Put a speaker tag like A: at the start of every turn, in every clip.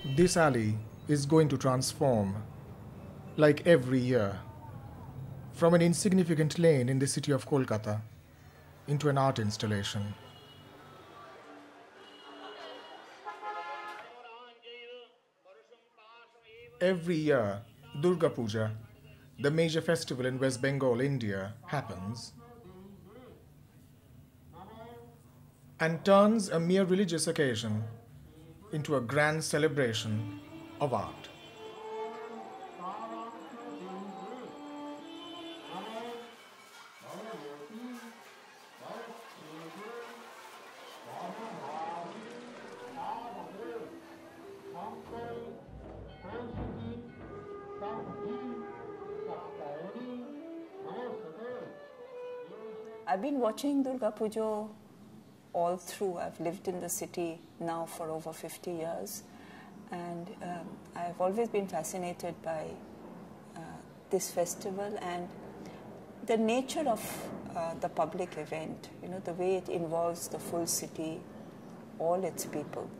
A: This alley is going to transform, like every year, from an insignificant lane in the city of Kolkata into an art installation. Every year, Durga Puja, the major festival in West Bengal, India, happens and turns a mere religious occasion into a grand celebration of art.
B: I've been watching Durga Puja all through. I've lived in the city now for over 50 years, and I've always been fascinated by this festival and the nature of the public event, you know, the way it involves the full city, all its people,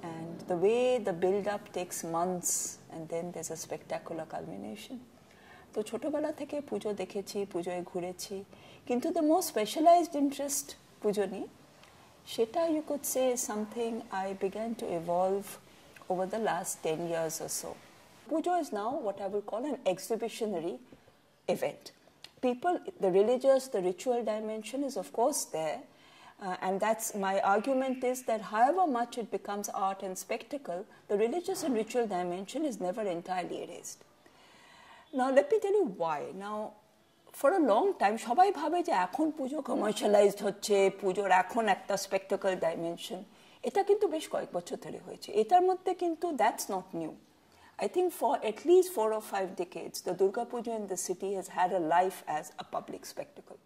B: and the way the build-up takes months and then there's a spectacular culmination. তো ছোটবেলা থেকে পুজো দেখেছি, পুজোয় ঘুরেছি, কিন্তু the most specialized interest পুজো নিয়ে, সেটা you could say is something I began to evolve over the last 10 years or so. Pujo is now what I will call an exhibitionary event. People, the religious, the ritual dimension is of course there, and that's my argument is that however much it becomes art and spectacle, the religious and ritual dimension is never entirely erased. Now let me tell you why. Now for a long time সবাই ভাবে যে এখন পুজো commercialised হচ্ছে, পুজোর এখন একটা spectacle dimension, এটা কিন্তু বেশ কয়েক বছর ধরে হয়েছে। এটার মধ্যে কিন্তু that's not new. I think for at least 4 or 5 decades, the Durga Puja in the city has had a life as a public spectacle.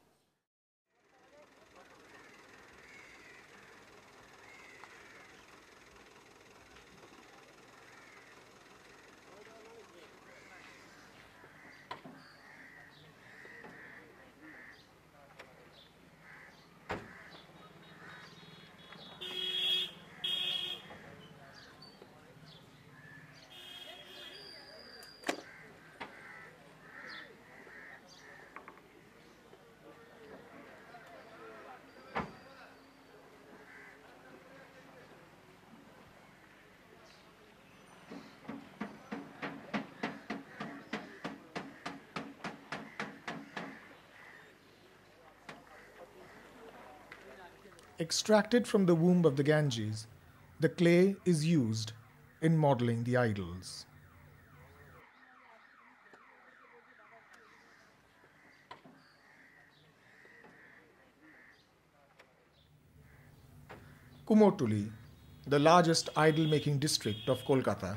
A: Extracted from the womb of the Ganges, the clay is used in modeling the idols. Kumortuli, the largest idol-making district of Kolkata,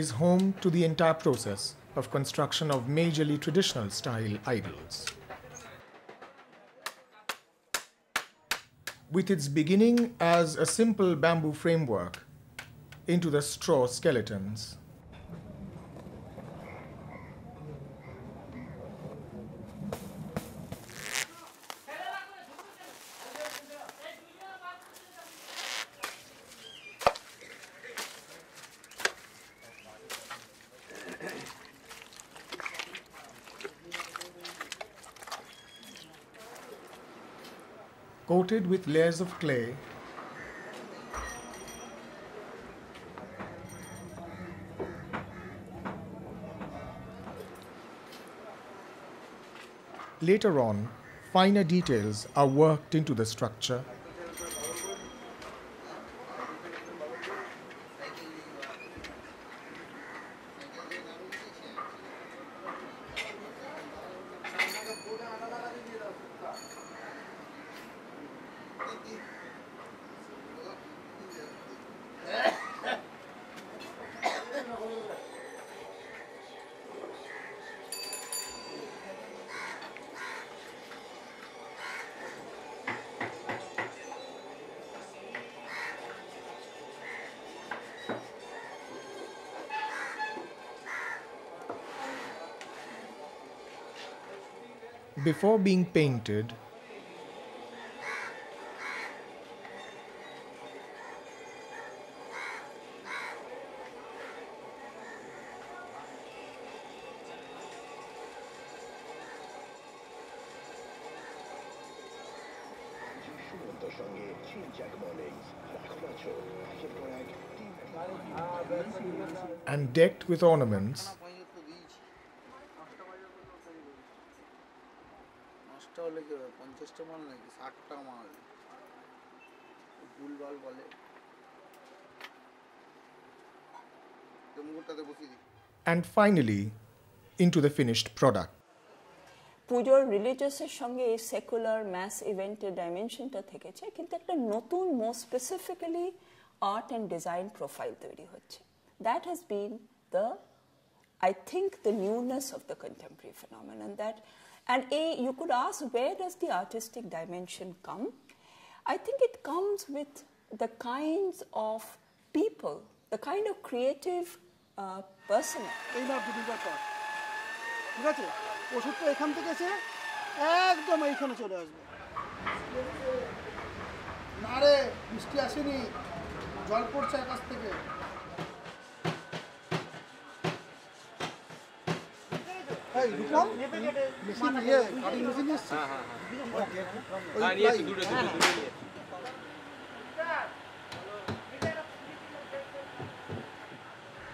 A: is home to the entire process of construction of majorly traditional style idols. With its beginning as a simple bamboo framework into the straw skeletons, coated with layers of clay, later on, finer details are worked into the structure. Before being painted, And decked with ornaments, and finally into the finished product.
B: পুজোর রিলিজিয়াসের সঙ্গে এই secular mass ইভেন্টের ডাইমেনশনটা থেকেছে, কিন্তু একটা নতুন more specifically art and design profile তৈরি হচ্ছে। That has been the I think the newness of the contemporary phenomenon. That, and you could ask, where does the artistic dimension come? I think it comes with the kinds of people, the kind of creative personnel.
C: ওষুধটা এখান থেকে এসে একদম এইখানে চলে আসবে। না রে, বৃষ্টি আসেনি, জল পড়ছে আকাশ থেকে। এই রূপম মেশিন কাটিং মেশিন এসছে।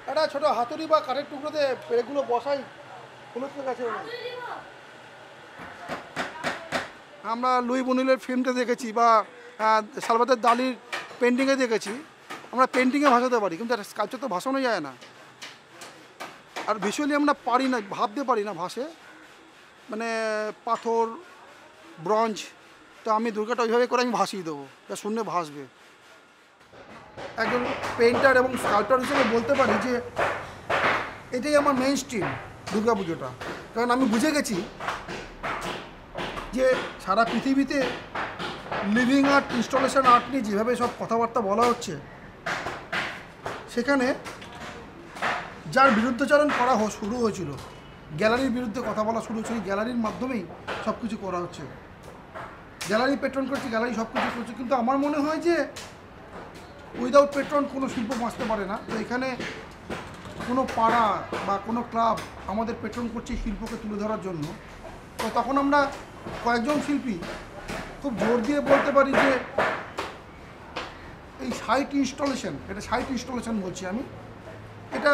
C: একটা ছোট হাতুড়ি বা কাঠের টুকরোতে পেরেকগুলো বসাই। আমরা লুই বুনুলের ফিল্মটা দেখেছি বা সালভাদর দালির পেন্টিংয়ে দেখেছি, আমরা পেন্টিংয়ে ভাসাতে পারি, কিন্তু স্কাল্পচার তো ভাসানো যায় না। আর ভিজুয়ালি আমরা পারি না, ভাবতে পারি না ভাসে, মানে পাথর ব্রঞ্জ, তো আমি দুর্গাটা ওইভাবে করে আমি ভাসিয়ে দেবো, যা শূন্যে ভাসবে। একজন পেন্টার এবং স্কাল্পচার হিসেবে বলতে পারি যে এটাই আমার মেইন স্ট্রিম দুর্গা পুজোটা। কারণ আমি বুঝে গেছি যে সারা পৃথিবীতে লিভিং আর্ট, ইনস্টলেশন আর্ট নিয়ে যেভাবে সব কথাবার্তা বলা হচ্ছে, সেখানে যার বিরুদ্ধাচরণ করা শুরু হয়েছিল, গ্যালারির বিরুদ্ধে কথা বলা শুরু হয়েছিল, গ্যালারির মাধ্যমেই সব কিছু করা হচ্ছে। গ্যালারি পেট্রন করছে, গ্যালারি সব কিছু করছে, কিন্তু আমার মনে হয় যে উইদাউট পেট্রন কোনো শিল্প বাঁচতে পারে না। তো এখানে কোনো পাড়া বা কোনো ক্লাব আমাদের পেট্রন করছে শিল্পকে তুলে ধরার জন্য। তো তখন আমরা কয়েকজন শিল্পী খুব জোর দিয়ে বলতে পারি যে এই সাইট ইনস্টলেশন, এটা সাইট ইনস্টলেশন বলছি আমি, এটা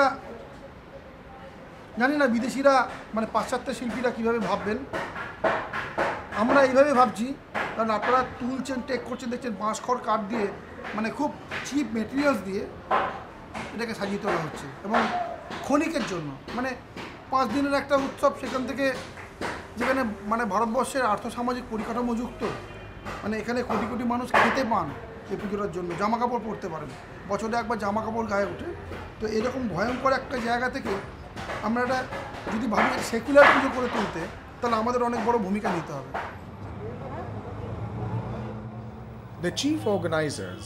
C: জানি না বিদেশিরা মানে পাশ্চাত্য শিল্পীরা কীভাবে ভাববেন, আমরা এইভাবে ভাবছি। কারণ আপনারা তুলছেন, টেক করছেন, দেখছেন বাঁশ খড় কাঠ দিয়ে, মানে খুব চিপ মেটেরিয়ালস দিয়ে এটাকে সাজিয়ে তোলা হচ্ছে, এবং ক্ষণিকের জন্য, মানে 5 দিনের একটা উৎসব, সেখান থেকে যেখানে মানে ভারতবর্ষের আর্থসামাজিক পরিকাঠামো যুক্ত, মানে এখানে কোটি কোটি মানুষ খেতে পান এই পুজোটার জন্য, জামা কাপড় পরতে পারেন, বছরে একবার জামা কাপড় গায়ে ওঠে। তো এরকম ভয়ঙ্কর একটা জায়গা থেকে আমরা এটা যদি ভাবি সেকুলার পুজো করে তুলতে, তাহলে আমাদের অনেক বড় ভূমিকা নিতে হবে।
A: The chief organizers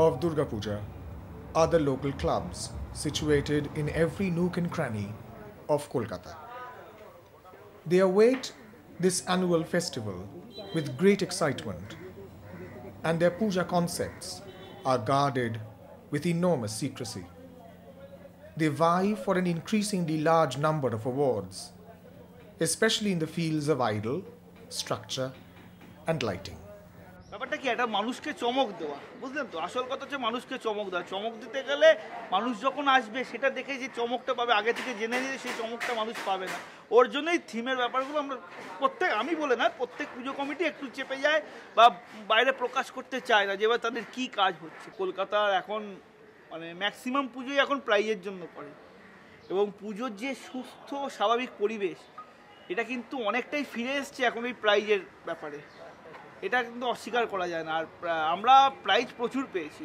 A: of Durga Puja are the local clubs situated in every nook and cranny of Kolkata. They await this annual festival with great excitement, and their puja concepts are guarded with enormous secrecy. They vie for an increasingly large number of awards, especially in the fields of idol, structure, and lighting.
D: ব্যাপারটা কি, একটা মানুষকে চমক দেওয়া, বুঝলেন তো? আসল কথা হচ্ছে মানুষকে চমক দেওয়া। চমক দিতে গেলে মানুষ যখন আসবে সেটা দেখে যে চমকটা পাবে, আগে থেকে জেনে নিলে সেই চমকটা মানুষ পাবে না। ওর জন্যই থিমের ব্যাপারগুলো আমরা আমি বলে না, প্রত্যেক পুজো কমিটি একটু চেপে যায় বা বাইরে প্রকাশ করতে চায় না যে এবার তাদের কী কাজ হচ্ছে। কলকাতার এখন মানে ম্যাক্সিমাম পুজোই এখন প্রাইজের জন্য করে, এবং পুজোর যে সুস্থ স্বাভাবিক পরিবেশ, এটা কিন্তু অনেকটাই ফিরে এসছে এখন এই প্রাইজের ব্যাপারে। এটা কিন্তু অস্বীকার করা যায় না। আর আমরা প্রাইজ প্রচুর পেয়েছি।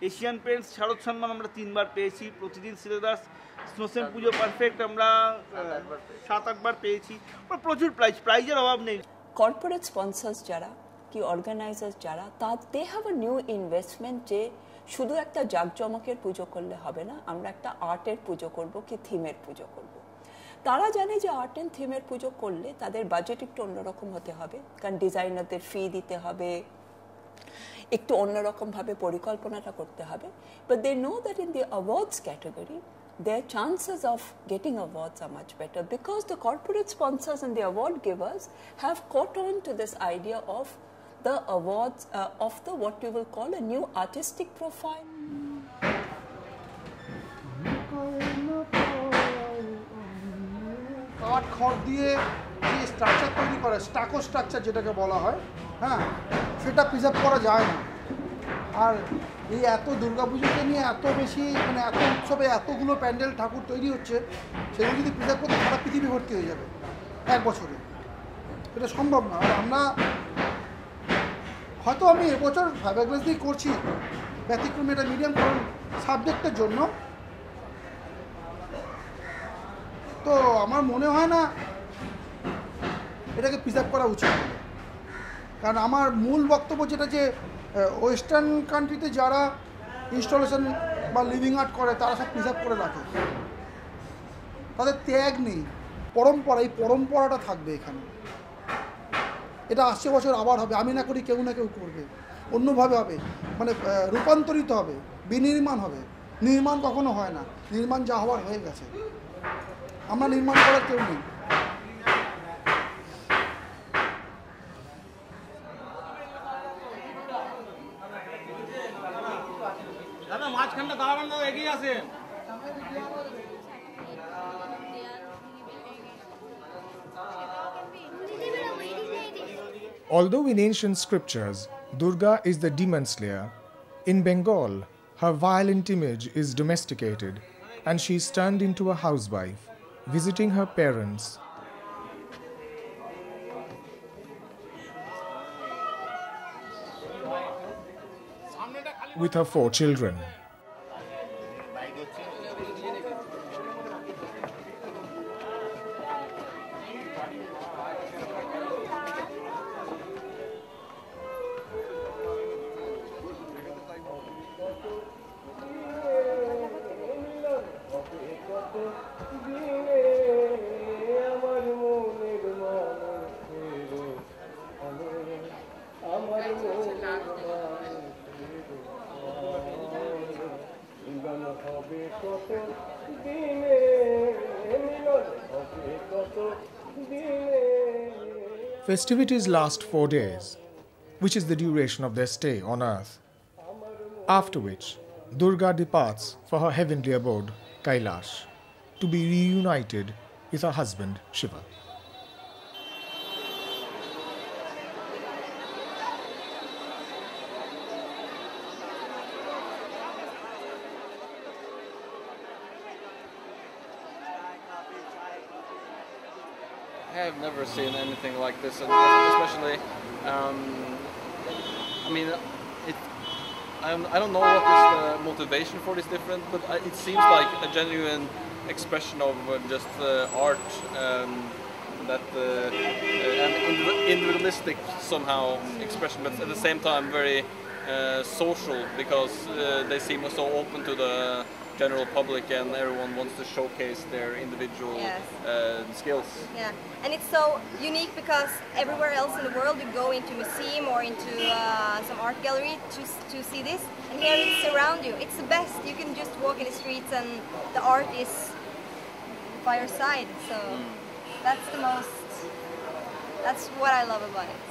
D: এশিয়ান পেন্টস শারদ সম্মান আমরা 3 বার পেয়েছি। প্রতিদিন সিলেদাস স্নোসেন পুজো পারফেক্ট আমরা 7-8 বার পেয়েছি। প্রচুর প্রাইজের অভাব নেই।
B: কর্পোরেট স্পন্সর্স যারা, কি অর্গানাইজার্স যারা, they have a new investment যে শুধু একটা জাঁকজমকের পুজো করলে হবে না, আমরা একটা আর্টের পুজো করব কি থিমের পুজো করব। তারা জানে যে আর্ট অ্যান্ড থিমের পুজো করলে তাদের বাজেট একটু অন্যরকম হতে হবে, কারণ ডিজাইনারদের ফি দিতে হবে, একটু অন্যরকমভাবে পরিকল্পনাটা করতে হবে। But they know that in the awards category their chances of getting awards are much better, because the corporate sponsors and the award givers have caught on to this idea of the awards of the what we will call a new artistic profile.
C: কাঠ খড় দিয়ে যে structure তৈরি করে stucco structure যেটাকে বলা হয়, হ্যাঁ, সেটা প্রিজার্ভ করা যায় না। আর এই এত দুর্গাপুজোকে নিয়ে এত বেশি মানে এত উৎসবে এতগুলো প্যান্ডেল ঠাকুর তৈরি হচ্ছে, সেগুলো যদি প্রিজার্ভ করতে সারা পৃথিবী ভর্তি হয়ে যাবে এক বছরে, এটা সম্ভব না। আর আমরা হয়তো আমি এবছর ফাইবারগ্লাস দিয়ে করছি ব্যতিক্রমী এটা মিডিয়াম কারণ সাবজেক্টের জন্য, তো আমার মনে হয় না এটাকে প্রিজার্ভ করা উচিত। কারণ আমার মূল বক্তব্য যেটা যে ওয়েস্টার্ন কান্ট্রিতে যারা ইনস্টলেশন বা লিভিং আর্ট করে তারা সব প্রিজার্ভ করে রাখে, তাদের ত্যাগ নেই, পরম্পরা, এই পরম্পরাটা থাকবে এখানে। এটা আসছে বছর আবার হবে, আমি না করি কেউ না কেউ করবে, অন্যভাবে হবে, মানে রূপান্তরিত হবে, বিনির্মাণ হবে। নির্মাণ কখনো হয় না, নির্মাণ যা হওয়ার হয়ে গেছে, আমরা নির্মাণ করার কেউ নেই।
A: Although in ancient scriptures, Durga is the demon slayer, in Bengal, her violent image is domesticated and she is turned into a housewife, visiting her parents. With her 4 children. Festivities last 4 days, which is the duration of their stay on earth, after which Durga departs for her heavenly abode, Kailash, to be reunited with her husband, Shiva.
E: I have never seen anything like this, and especially, I mean, I don't know what is the motivation for this different, but it seems like a genuine expression of just art that an individualistic somehow expression, but at the same time very social, because they seem so open to the general public and everyone wants to showcase their individual skills.
F: Yeah, and it's so unique because everywhere else in the world you go into a museum or into some art gallery to see this, and here it's around you. It's the best. You can just walk in the streets and the art is by your side. So that's what I love about it.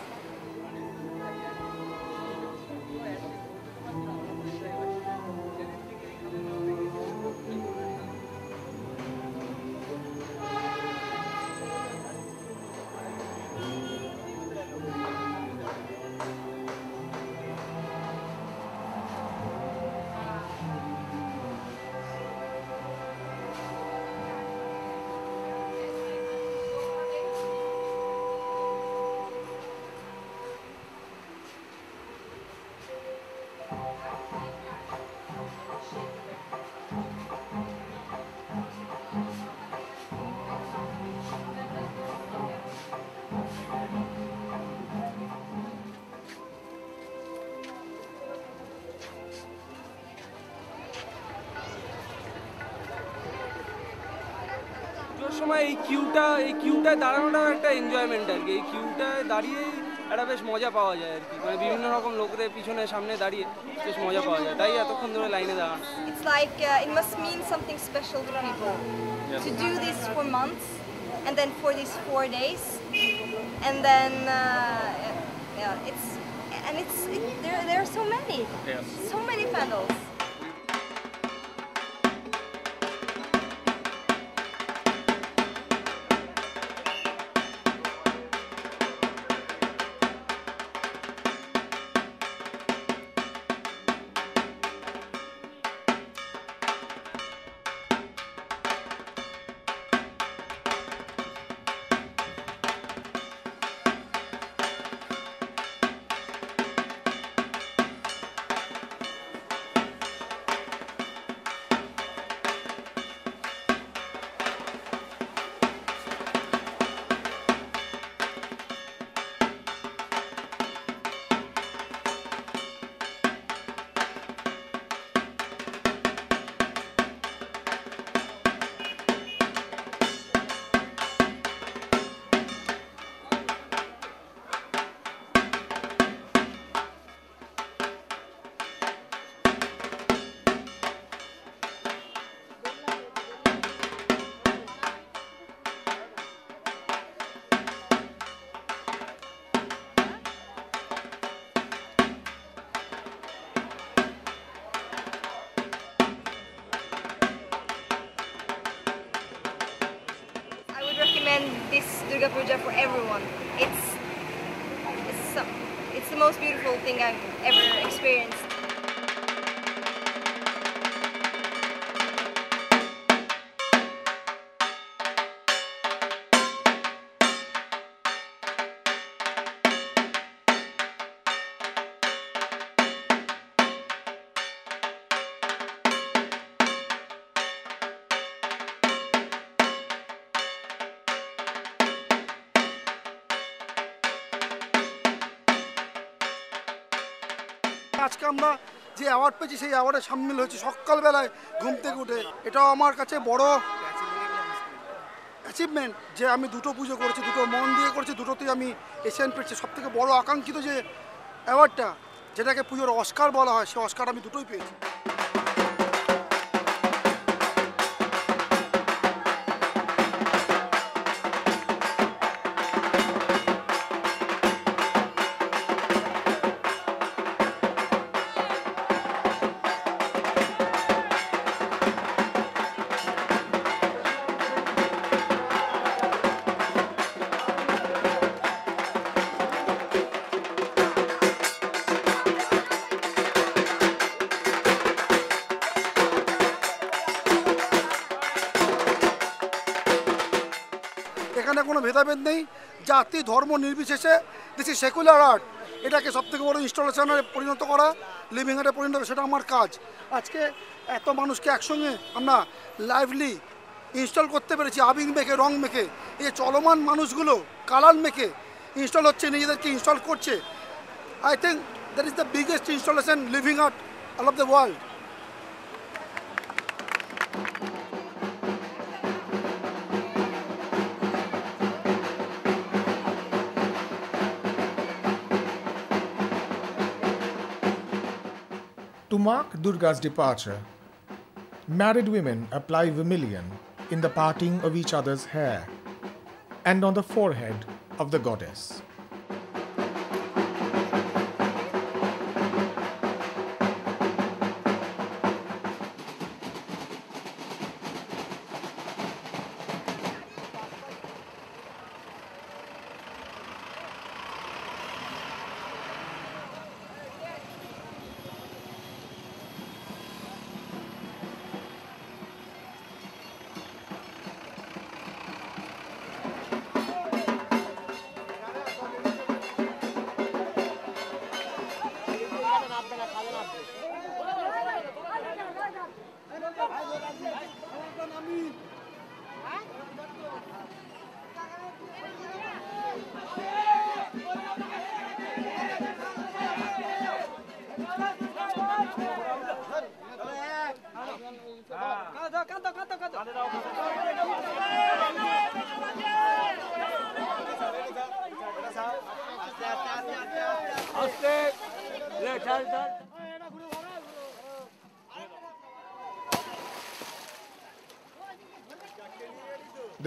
G: সময় এই কিউটায় দাঁড়ানোটাও একটা enjoyment আর কি। এই কিউটায় দাঁড়িয়ে একটা বেশ মজা পাওয়া যায় আর কি, মানে বিভিন্ন রকম লোকদের পিছনে সামনে দাঁড়িয়ে বেশ মজা পাওয়া যায়, তাই এতক্ষণ ধরে লাইনে দাঁড়ানো।
F: It's like it must mean something special to people to do this for months and then for these 4 days, and then and there are so many.
E: Yes.
F: So many panels. This Durga Puja for everyone. It's the most beautiful thing I've ever experienced.
C: আজকে আমরা যে award পেয়েছি সেই অ্যাওয়ার্ডে সামিল হয়েছি সকালবেলায় ঘুম থেকে উঠে। এটাও আমার কাছে বড় অ্যাচিভমেন্ট যে আমি দুটো পুজো করেছি, দুটো মন দিয়ে করেছি, দুটোতেই আমি এশিয়ান পেয়েছি। সবথেকে বড় আকাঙ্ক্ষিত যে অ্যাওয়ার্ডটা, যেটাকে পুজোর অস্কার বলা হয়, সেই অস্কার আমি দুটোই পেয়েছি। এখানে কোনো ভেদাভেদ নেই, জাতি ধর্ম নির্বিশেষে। This is secular art. এটাকে সবথেকে বড় ইনস্টলেশনে পরিণত করা, লিভিং আর্টে পরিণত করা, সেটা আমার কাজ। আজকে এত মানুষকে একসঙ্গে আমরা লাইভলি ইনস্টল করতে পেরেছি, আবির মেখে, রং মেখে। এই যে চলমান মানুষগুলো কালার মেখে ইনস্টল হচ্ছে, নিজেদেরকে ইনস্টল করছে। I think that is the biggest installation living art all of the world.
A: To mark Durga's departure, married women apply vermilion in the parting of each other's hair and on the forehead of the goddess.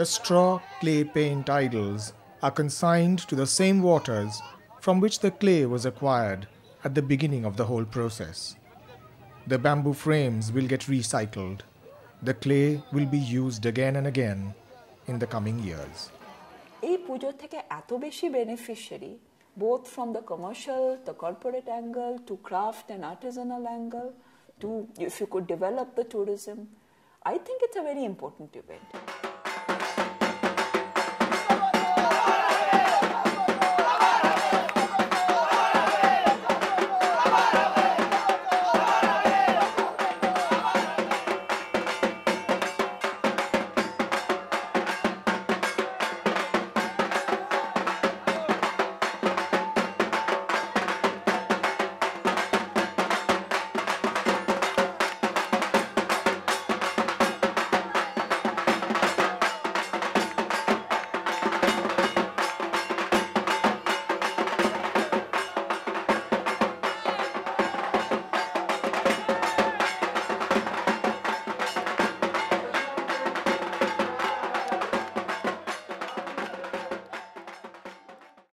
A: The straw clay paint idols are consigned to the same waters from which the clay was acquired at the beginning of the whole process. The bamboo frames will get recycled. The clay will be used again and again in the coming years.
B: এই পুজো থেকে এত বেশি beneficiary, both from the commercial, the corporate angle, to craft and artisanal angle, to if you could develop the tourism. I think it's a very important event.